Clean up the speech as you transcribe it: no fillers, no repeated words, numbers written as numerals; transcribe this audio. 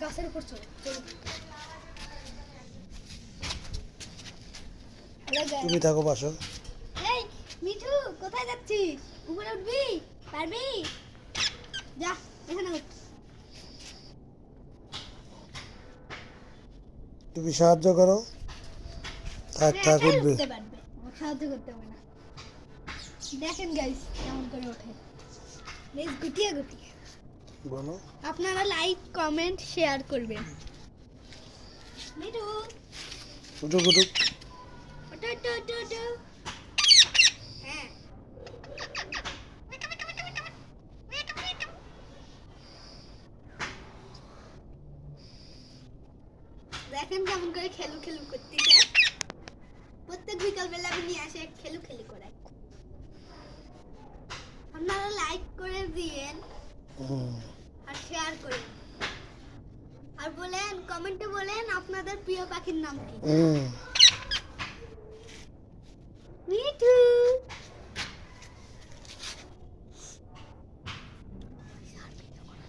গাছের উপর চলো। তুমি থাকো বাসো। এই মিঠু, কোথায় যাচ্ছিস? উপরে উঠবি? পারবি? যা, এখানে উঠ। তুমি সাহায্য করো। থাক থাক একাই উঠবে। উঠতে পারবে, আমাকে সাহায্য করতে হবে না। দেখেন গাইস কেমন করে ওঠে, বেশ গুটিয়ে গুটিয়ে। বলো। আপনারা লাইক কমেন্ট শেয়ার করবেন। মিঠু, উঠুক উঠুক। ওঠো ওঠো ওঠো ওঠো। হ্যাঁ, দেখেন কেমন করে খেলু খেলু করতেছে। প্রত্যেক বিকাল বেলা আমি নিয়ে আসে খেলু খেলু করাই। আপনারা লাইক করে দিয়েন আর শেয়ার করেন, আর বলেন কমেন্টে বলেন আপনাদের প্রিয় পাখির নাম কি।